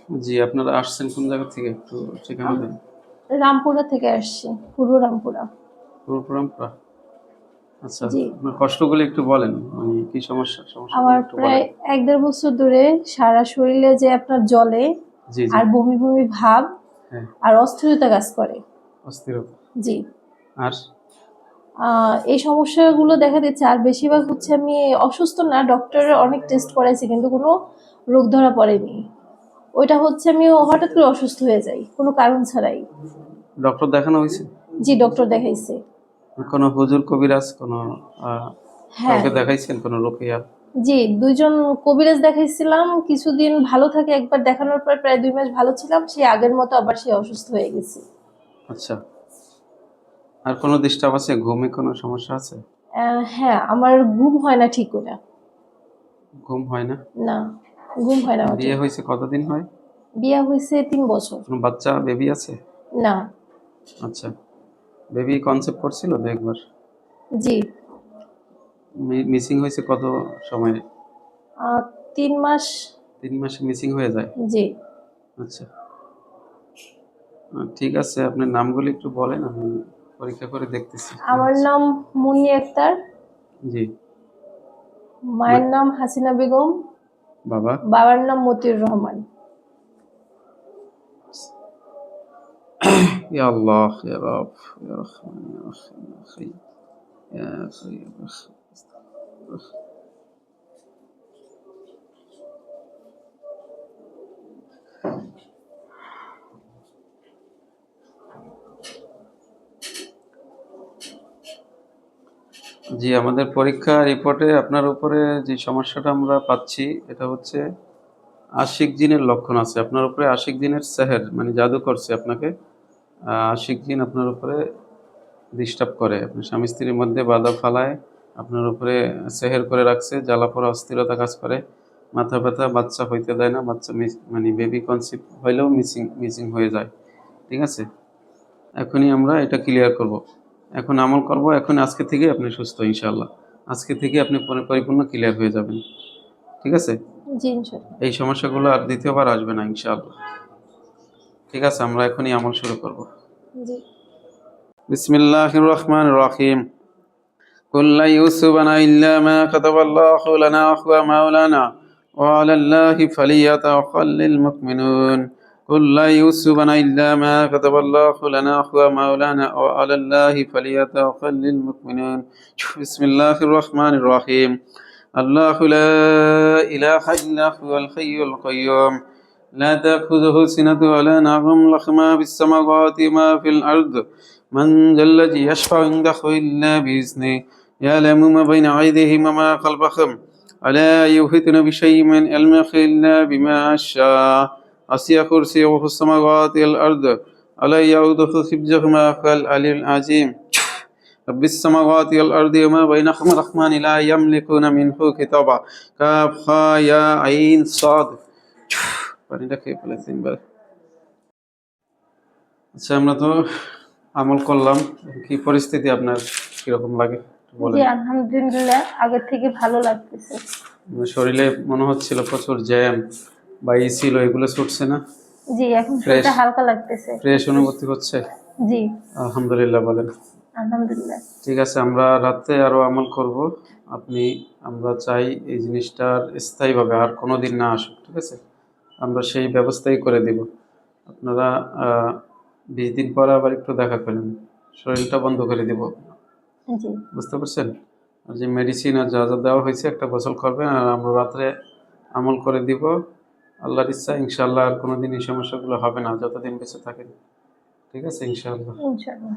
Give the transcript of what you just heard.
জি, আপনারা আসছেন কোন জায়গা থেকে একটু ঠিকানা আম দেন? রামপুরা থেকে আসছি, পূর্ব রামপুরা। পূর্বরামপুরা। আচ্ছা, জি। আপনার কষ্টগুলো একটু বলেন। মানে কি সমস্যা? সমস্যাগুলো আমার একটু প্রায় বলেন। ১-১.৫ বছর ধরে সারা শরীরে যে আপনার জ্বলে জি, জি। আর বমি, বমি ভাব হ্যাঁ, আর অস্থিরতা কাজ করে। অস্থিরতা। জি। আর এই সমস্যাগুলো দেখা দিচ্ছে আর বেশিরভাগ হচ্ছে আমি অসুস্থ না, ডক্টরের অনেক টেস্ট করাইছি কিন্তু কোনো রোগ ধরা পড়েনি। ওইটা হচ্ছে আমি হঠাৎ করে অসুস্থ হয়ে যাই, কোনো কারণ ছাড়াই। ডক্টর দেখানো হইছে? জি, ডক্টর দেখাইছে। কোনো হুজুর কবিরাজ কোনো আ হ্যাঁ। কাউকে দেখাইছেন কোনো রুকিয়া? জি, ২ জন কবিরাজ দেখাইছিলাম। কিছুদিন ভালো থাকে, একবার দেখানোর পর প্রায় ২ মাস ভালো ছিলাম। সেই আগের মতো আবার সেই অসুস্থ হয়ে গেছি। আচ্ছা। আর কোনো ডিস্টার্ব আছে? ঘুমে কোনো সমস্যা আছে? হ্যাঁ, আমার ঘুম হয় না ঠিক করে। ঘুম হয় না? না, ঘুম হয় না আমার বিয়ে ঠিক। হইছে কতদিন হয়? বিয়া হইছে ৩ বছর। কোনো বাচ্চা বেবি আছে? না। আচ্ছা। বেবি কনসেপ্ট করছিল ২ একবার? জি। মিসিং হইছে কত সময়ে? আ ৩ মাস। ৩ মাসে মিসিং হয়ে যায়? জি। আচ্ছা। ঠিক আছে, আপনার নামগুলো একটু বলেন, আমি পরীক্ষা করে দেখতেছি কি আমার হচ্ছে। নাম মুন্নি আক্তার, জি। মায়ের নাম হাসিনা বেগম, বাবা? বাবার নাম মতিউর রহমান। ইয়া আল্লাহ, ইয়া রব, ইয়া রহমান, ইয়া রহিম, ইয়া হাই, ইয়া কাইয়্যুম, জি, আমাদের পরীক্ষা রিপোর্টে আপনার উপরে যে সমস্যাটা আমরা পাচ্ছি এটা হচ্ছে আশিক জিনের লক্ষণ আছে। আপনার উপরে আশিক জিনের সেহের মানে জাদু করছে আপনাকে। আশিক জিন আপনার উপরে ডিস্টার্ব করে। আপনার স্বামী-স্ত্রীর মধ্যে বাধা ফালায়, আপনার উপরে সেহের করে রাখছে, জ্বালাপোড়া, অস্থিরতা কাজ করে, মাথা ব্যথা, বাচ্চা হইতে দেয় না, বাচ্চা মানে বেবি কনসিভ হইলেও মিসিং হয়ে যায়। ঠিক আছে? এখনই আমরা এটা ক্লিয়ার করব। এখন আমল করব, এখন আজকে থেকেই আপনি সুস্থ ইনশাআল্লাহ। আজকে থেকে আপনি পরিপূর্ণ ক্লিয়ার হয়ে যাবেন। ঠিক আছে? জি, ইনশাআল্লাহ। এই সমস্যাগুলো আর দ্বিতীয়বার আসবে না ইনশাআল্লাহ। ঠিক আছে? আমরা এখনই আমল শুরু করব। জি। বিসমিল্লাহির রহমানির রহিম। قل لن يصيبنا إلا ما كتب الله لنا هو مولانا وعلى الله فليتوكل المؤمنون. قل لن يصيبنا إلا ما كتب الله لنا هو مولانا وعلى الله فليتوكل المؤمنون. بسم الله الرحمن الرحيم. الله لا إله إلا هو الحي القيوم لا تأخذه سنة ولا نوم له ما في السماوات وما في الأرض من ذا الذي يشفع عنده إلا بإذنه يعلم ما بين أيديهم وما خلفهم ولا يحيطون بشيء من علمه إلا بما شاء وسع كرسيه السماوات والأرض ولا يؤوده حفظهما وهو العلي العظيم. رب السماوات والأرض وما بينهما الرحمن لا يملكون منه خطابا كافها يا عين صاد. পানিটা খেয়ে ফেলেছি এবার। আচ্ছা, আমরা তো আমল করলাম। কি পরিস্থিতি আপনার কিরকম লাগে জি, বলেন? আলহামদুলিল্লাহ আগের থেকে ভালো লাগতেছে। শরীরে মনে হচ্ছিল প্রচুর জ্যাম বা ই ছিল, এগুলো ছুটছে না? জি, এখন ফ্রেশ শরীরটা হালকা লাগতেছে। ফ্রেশ অনুভূতি হচ্ছে? জি, আলহামদুলিল্লাহ বলেন। আলহামদুলিল্লাহ। ঠিক আছে, আমরা রাতে আরো আমল করব। আপনি আমরা চাই এই জিনিসটার স্থায়ীভাবে আর কোনো দিন না আসুক। ঠিক আছে? আমরা সেই ব্যবস্থাই করে দিব। আপনারা ২০ দিন পরে আবার একটু দেখা করেন। শরীরটা বন্ধ করে দিব। জি, বুঝতে পারছেন? আর যে মেডিসিন আর যা দেওয়া হয়েছে একটা গোসল করবেন, আর আমরা রাত্রে আমল করে দিব। আল্লাহর ইচ্ছা ইনশাআল্লাহ আর কোনোদিন এই সমস্যাগুলো হবে না যতদিন বেঁচে থাকেন। ঠিক আছে? ইনশাআল্লাহ। ইনশাআল্লাহ।